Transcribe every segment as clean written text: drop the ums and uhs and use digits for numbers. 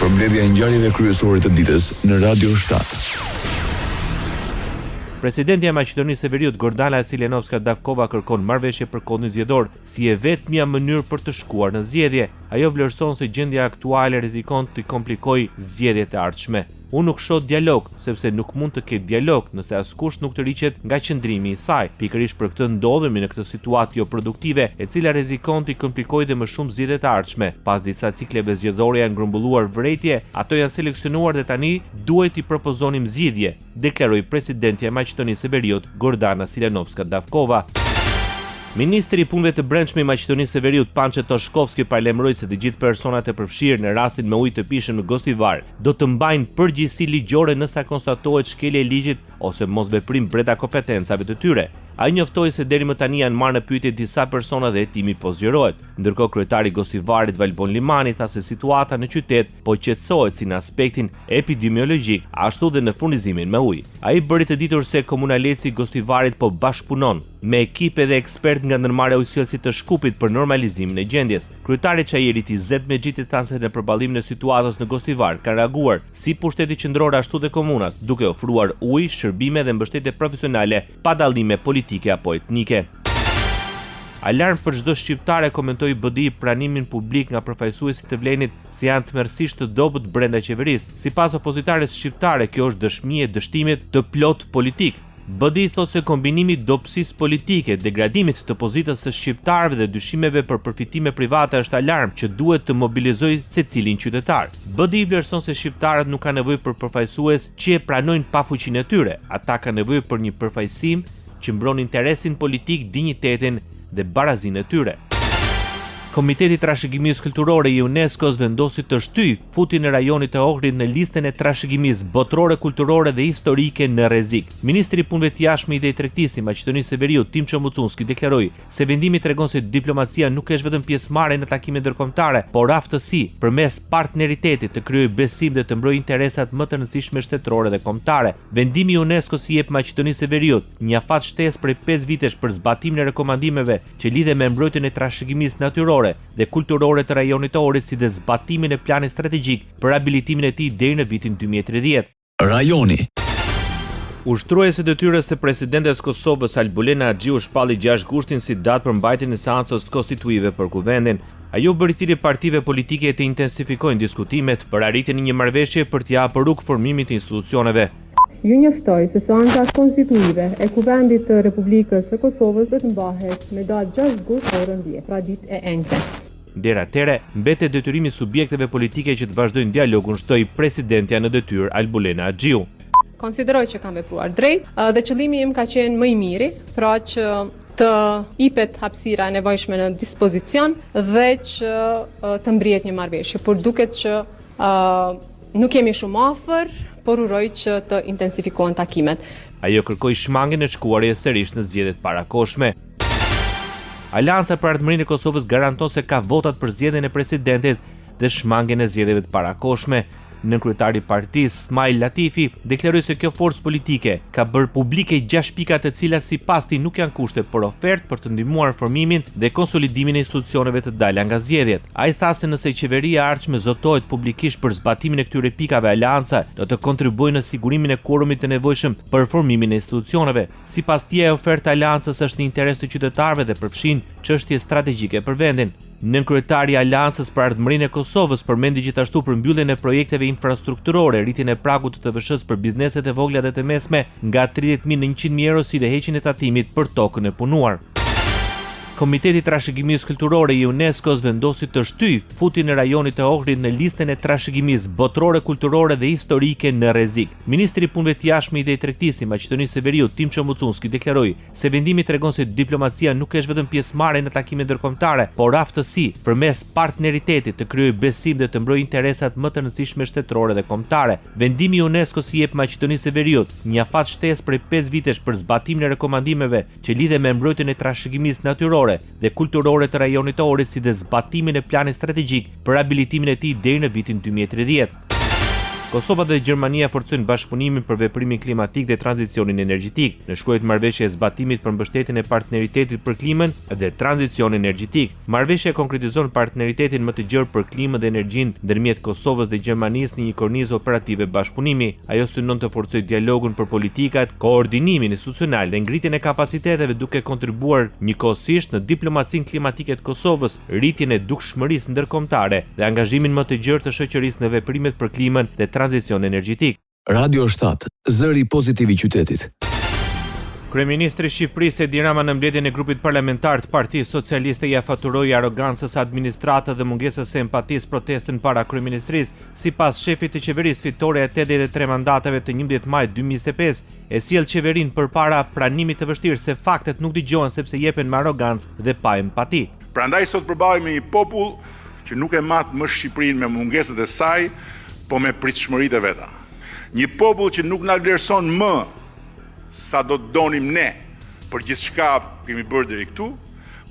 Përmbledhja e ngjarjeve kryesore të ditës në Radio 7. Presidentja e Maqedonisë së Veriut Gordana Siljanovska-Davkova kërkon marrëveshje për kodin zgjedhor si e vetmja mënyrë për të shkuar në zgjedhje. Ajo vlerëson se gjendja aktuale rrezikon të komplikojë zgjedhjet e ardhshme. Unë nuk shoh dialog, sepse nuk mund të ketë dialog nëse askush nuk të riqet nga qëndrimi i saj. Pikërisht për këtë ndodhemi në këtë situatë jo produktive, e cila rrezikon të komplikojë dhe më shumë zgjedhjet e ardhshme. Pas disa cikleve zgjedhore janë grumbulluar vërejtje, ato janë seleksionuar dhe tani duhet i propozonim zgjidhje, deklaroi presidentja e Maqedonisë së Veriut Gordana Siljanovska-Davkova. Ministri i Punëve të Brendshme i Maqedonisë së Veriut Pançe Toshkovski paralajmëroi se të gjithë personat e përfshirë në rastin me ujë të pishëm në Gostivar do të mbajnë përgjegjësi ligjore nëse konstatohet shkelje e ligjit ose mosveprim brenda kompetencave të tyre. Ai njoftoi se deri më tani janë marrë në pyetje disa persona dhe hetimi po zgjerohet. Ndërkohë kryetari i Gostivarit Valbon Limani tha se situata në qytet po qetësohet si në aspektin epidemiologjik, ashtu dhe në furnizimin me ujë. Ai bëri të ditur se komunaleci i Gostivarit po bashkëpunon me ekipe dhe ekspert nga ndërmarrja ujësillësit të Shkupit për normalizimin e gjendjes. Kryetari Çajerit Izet Mexhiti tha se në përballimin e situatës në Gostivar kanë reaguar si pushteti qendror ashtu dhe komunat, duke ofruar ujë, shërbime dhe mbështetje profesionale pa dallime politike apo etnike. Alarm për çdo shqiptar, komentoi BDI pranimin publik nga përfaqësuesit të Vlenit se janë tmerrsisht të dobët brenda qeverisë. Sipas opozitares shqiptare, kjo është dëshmi e dështimit të plot politik. BDI thot se kombinimi dobësisë politike, degradimit të pozitës së shqiptarëve dhe dyshimeve për përfitime private është alarm që duhet të mobilizojë secilin qytetar. BDI vlerëson se shqiptarët nuk kanë nevojë për përfaqësues që e pranojnë pa fuqinë e tyre. Ata kanë nevojë për një përfaqësim që mbron interesin politik, dinjitetin dhe barazinë e tyre. Komiteti i Trashëgimisë Kulturore i UNESCO-s vendosi të shtyjë futin e rajonit të Ohrid në listën e trashëgimisë botërore, kulturore dhe historike në rrezik. Ministri i Punëve të Jashtme dhe i Tregtisë i Maqedonisë së Veriut Timço Mucunski deklaroi se vendimi tregon se diplomacia nuk është vetëm pjesëmarrje në takime ndërkombëtare, por aftësi përmes partneritetit të krijojë besim dhe të mbrojë interesat më të rëndësishme shtetërore dhe kombëtare. Vendimi i UNESCO-s i jep Maqedonisë së Veriut një afat shtesë prej 5 vitesh për zbatimin e rekomandimeve që lidhen me mbrojtjen e trashëgimisë natyrore dhe kulturore të rajonit të Ohrit, si dhe zbatimin e planit strategjik për riabilitimin e tij deri në vitin 2030. Rajoni. Ushtruese detyrës së presidentes Kosovës Albulena Xhiu shpalli 6 gushtin si datë për mbajtjen e seancës konstituive për kuvendin. Ajo bëri thirrje partive politike të intensifikojnë diskutimet për arritjen e një marrëveshje për të hapur rrugë formimit të institucioneve. Ju njoftoj se seanca konstituive e Kuvendit të Republikës së Kosovës do të mbahet me datë 6 gusht orën 10, pra ditë e enjte. Deri atëherë, mbetet detyrimi subjekteve politike që të vazhdojnë dialogun, shtoi presidentja në detyrë Albulena Xhiu. Konsideroj që kam vepruar drejt dhe qëllimi im ka qenë më i miri, pra që të jepet hapësira e nevojshme në dispozicion dhe që të mbrihet një marrëveshje, por duket që nuk jemi shumë afër, por uroj që të intensifikohen takimet. Ajo kërkoi shmangjen e shkuarjes sërish në zgjedhjet parakohshme. Aleanca për Ardhmërinë e Kosovës garanton se ka votat për zgjedhjen e presidentit dhe shmangjen e zgjedhjeve të parakohshme. Nënkryetari i partisë Smail Latifi deklaroi se kjo forcë politike ka bërë publike 6 pika të cilat sipas tij nuk janë kushte, por ofertë për të ndihmuar formimin dhe konsolidimin e institucioneve të dalja nga zgjedhjet. Ai tha se nëse qeveria e ardhshme zotohet publikisht për zbatimin e këtyre pikave, aleanca do të kontribuojë në sigurimin e quorumit të nevojshëm për formimin e institucioneve. Sipas tij, oferta e aleancës është në interes të qytetarëve dhe përfshin çështje strategjike për vendin. Nënkryetari i Aleancës për Ardhmërinë e Kosovës përmendi gjithashtu përmbylljen e projekteve infrastrukturore, rritjen e pragut të TVSH-s për bizneset e vogla dhe të mesme nga 30.000 në 100.000 euro, si dhe heqjen e tatimit për tokën e punuar. Komiteti i Trashëgimisë Kulturore i UNESCO-s vendosi të shtyjë futin e rajonit të Ohrid në listën e trashëgimisë botërore, kulturore dhe historike në rrezik. Ministri i Punëve të Jashtme dhe i Tregtisë i Maqedonisë së Veriut Timço Mucunski deklaroi se vendimi tregon se diplomacia nuk është vetëm pjesëmarrje në takime ndërkombëtare, por aftësi përmes partneritetit të krijojë besim dhe të mbrojë interesat më të rëndësishme shtetërore dhe kombëtare. Vendimi i UNESCO-s i jep Maqedonisë së Veriut një afat shtesë prej 5 vitesh për zbatimin e rekomandimeve që lidhen me mbrojtjen e trashëgimisë natyrore dhe kulturore të rajonit të Ohrit, si dhe zbatimin e planit strategjik për riabilitimin e tij deri në vitin 2030. Kosova dhe Gjermania forcojnë bashkëpunimin për veprimin klimatik dhe tranzicionin energjetik. Në shkruajt marrëveshje e zbatimit për mbështetjen e partneritetit për klimën dhe tranzicion energjetik. Marrëveshja konkretizon partneritetin më të gjerë për klimën dhe energjinë ndërmjet Kosovës dhe Gjermanisë në një kornizë operative bashkëpunimi. Ajo synon të forcojë dialogun për politikat, koordinimin institucional dhe ngritjen e kapaciteteve duke kontribuar njëkohësisht në diplomacinë klimatike të Kosovës, rritjen e dukshmërisë ndërkombëtare dhe angazhimin më të gjerë të shoqërisë në veprimet për klimën dhe tranzicion energjetik. Radio 7, zëri pozitiv i qytetit. Kryeministri i Shqipërisë Edi Rama në mbledhjen e grupit parlamentar të Partisë Socialiste ia faturoi arrogancës administratë dhe mungesës së empatisë protestën para kryeministrisë. Sipas shefit të qeverisë fitoreja e 83 mandateve të 11 maj 2025 e sjell qeverinë përpara pranimit të vështirë se faktet nuk dëgjohen sepse jepen me arrogancë dhe pa empati. Prandaj sot përballemi me një popull që nuk e mat më Shqipërinë me mungesat e saj, po me pritshmëritë e veta. Një popull që nuk na vlerëson më sa do të donim ne për gjithçka kemi bërë deri këtu,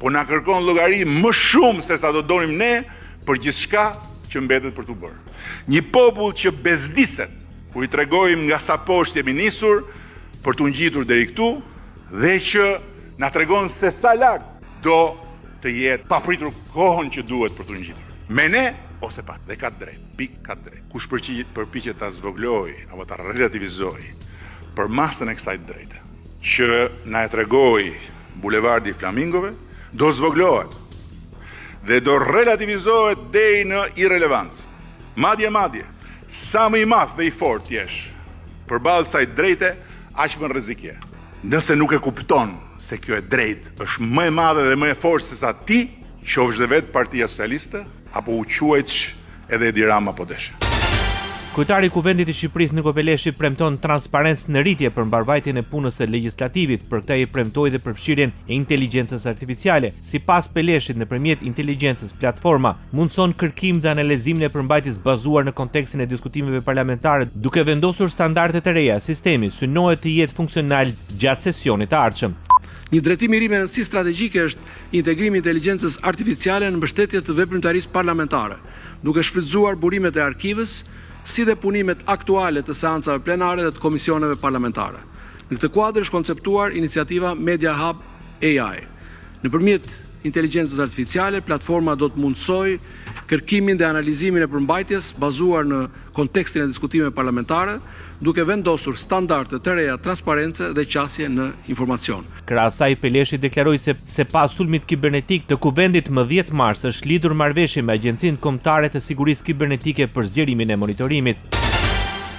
po na kërkon llogari më shumë se sa do donim ne për gjithçka që mbetet për t'u bërë. Një popull që bezdiset kur i tregojmë nga sa poshtë jemi nisur për t'u ngjitur deri këtu dhe që na tregon se sa lart do të jetë papritur kohën që duhet për t'u ngjitur. Me ne ose pa, dhe ka drejt, ka drejt. Kush përpiqet ta zvogloj apo ta relativizoj për masën e kësaj drejte, që na e tregoi bulevardi i Flamingove, do zvoglohet dhe do relativizohet deri në irrelevancë. Madje, sa më i madh dhe i fortë jesh përballë kësaj drejte, aq më rrezik je. Nëse nuk e kupton se kjo e drejtë është më e madhe dhe më e fortë se sa ti, qofsh dhe vetë Partia Socialiste, apo u quajtsh edhe Edi Rama po deshe. Kryetari i Kuvendit i Shqipërisë Niko Peleshi premton transparencë në rritje për mbarvajtjen e punës së legjislativit, për këtë i premtoi dhe përfshirjen e inteligjencës artificiale. Sipas Peleshit, nëpërmjet inteligjencës platforma mundson kërkim dhe analizimin e përmbajtjes bazuar në kontekstin e diskutimeve parlamentare, duke vendosur standarde të reja. Sistemi synohet të jetë funksional gjatë sesionit të ardhshëm. Një drejtim i ri me rëndësi strategjike është integrimi i inteligjencës artificiale në mbështetje të veprimtarisë parlamentare, duke shfrytzuar burimet e arkivës, si dhe punimet aktuale të seancave plenare dhe të komisioneve parlamentare. Në këtë kuadër është konceptuar iniciativa Media Hub AI. Nëpërmjet inteligjencës artificiale, platforma do të mundsojë kërkimin dhe analizimin e përmbajtjes bazuar në kontekstin e diskutimeve parlamentare, duke vendosur standarde të reja transparence dhe qasje në informacion. Krahas asaj, Peleshi deklaroi se pas sulmit kibernetik të Kuvendit më 10 mars është lidhur marrëveshje me Agjencinë Kombëtare të Sigurisë Kibernetike për zgjerimin e monitorimit.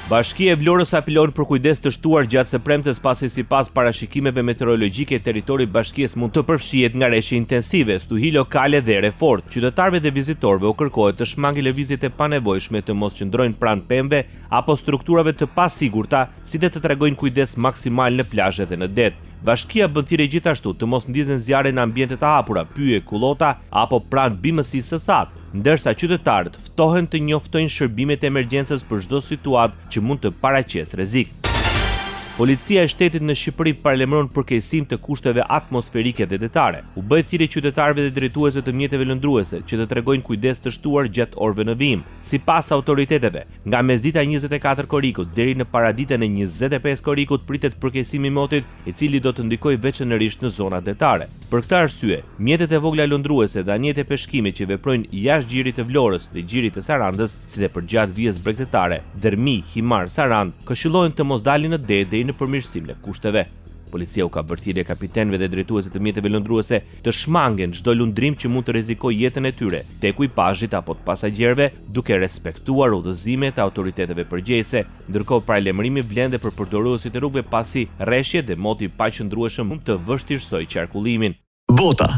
Bashkia e Vlorës apelon për kujdes të shtuar gjatë së premtes pasi sipas parashikimeve meteorologjike territori i bashkisë mund të përfshihet nga reshje intensive, stuhi lokale dhe ere fort. Qytetarëve dhe vizitorëve u kërkohet të shmangin lëvizjet e panevojshme, të mos qëndrojnë pranë pemëve apo strukturave të pasigurta, si dhe të tregojnë kujdes maksimal në plazhe dhe në det. Bashkia bën thirrje gjithashtu të mos ndizen zjarre në ambiente të hapura, pyje, kullota apo pranë bimësisë së thatë, ndërsa qytetarët ftohen të njoftojnë shërbimet e emergjencës për çdo situatë që mund të paraqesë rrezik. Policia e shtetit në Shqipëri paralajmëron përkeqësim të kushteve atmosferike dhe detare. U bë thirrje qytetarëve dhe drejtuesve të mjeteve lëndruese që të tregojnë kujdes të shtuar gjatë orëve në vijim. Sipas autoriteteve, nga mesdita 24 korrikut deri në paraditën e 25 korrikut pritet përkeqësimi i motit, i cili do të ndikojë veçanërisht në zonat detare. Për këtë arsye, mjetet e vogla lëndruese dhe anjet e peshkimit që veprojnë jashtë gjirit të Vlorës dhe gjirit të Sarandës, si dhe përgjatë vijës bregdetare, Dërmi, Himar, Sarand, këshillojnë të mos dalin në det deri në përmirësim në kushteve. Policia u ka bërë thirrje kapitenëve dhe drejtuesve të mjeteve lëndruese të shmangen çdo lundrim që mund të rrezikojë jetën e tyre, të ekuipazhit apo të pasagjerëve, duke respektuar udhëzimet e autoriteteve përgjegjëse. Ndërkohë, paralajmërimi vlen dhe për përdoruesit e rrugëve pasi rreshjet dhe moti i paqëndrueshëm mund të vështirësojë qarkullimin. Bota.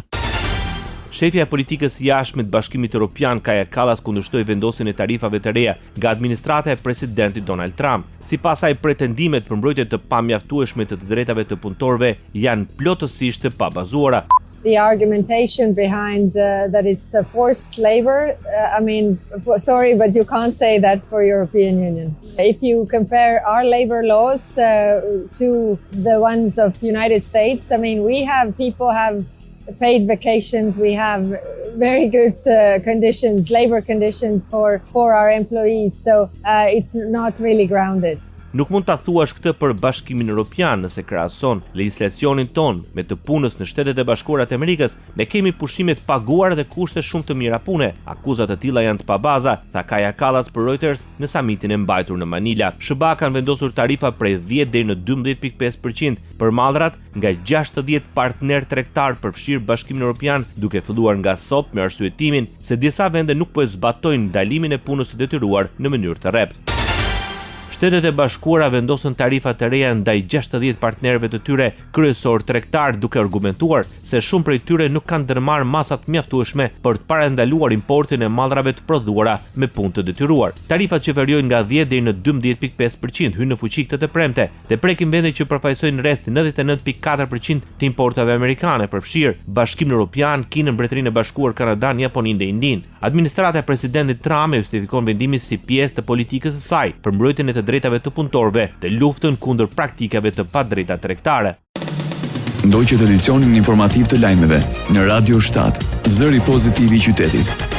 Shefja e politikës jashtme të Bashkimit Evropian Kaja Kallas kundërshtoi vendosjen e tarifave të reja nga administrata e presidentit Donald Trump. Sipas saj, pretendimet për mbrojtje të pamjaftueshme të drejtave të punëtorëve janë plotësisht të pabazuara. The argumentation behind that it's forced labor, sorry, but you can't say that for European Union. If you compare our labor laws to the ones of United States, we have people have paid vacations, we have very good conditions, labor conditions for our employees. So it's not really grounded. Nuk mund ta thuash këtë për Bashkimin Evropian nëse krahason legjislacionin ton me të punës në Shtetet e Bashkuara të Amerikës, ne kemi pushime të paguara dhe kushte shumë të mira pune. Akuzat të tilla janë të pabaza, tha Kaja Kallas për Reuters në samitin e mbajtur në Manila. SBA kanë vendosur tarifa prej 10 deri në 12.5% për mallrat nga 60 partner tregtar përfshir Bashkimin Evropian, duke filluar nga sot me arsyetimin se disa vende nuk po e zbatojnë ndalimin e punës së detyruar në mënyrë të rrept. Shtetet e Bashkuara vendosën tarifa të reja ndaj 60 partnerëve të tyre kryesor tregtar, duke argumentuar se shumë prej tyre nuk kanë ndërmarrë masa të mjaftueshme për të parandaluar importin e mallrave të prodhuara me punë të detyruar. Tarifat që variojnë nga 10 deri në 12.5% hynë në fuqi këtë të premte dhe prekin vende që përfaqësojnë rreth 99.4% të importave amerikane, përfshir Bashkimin Evropian, Kinën, Mbretërinë e Bashkuar, Kanadan, Japoninë dhe Indinë. Administrata e presidentit Trump e justifikon vendimin si pjesë të politikës së saj për mbrojtjen e të drejtave të punëtorëve dhe luftën kundër praktikave të padrejta tregtare. Ndoqët edicionin informativ të lajmeve në Radio 7, zëri pozitiv i qytetit.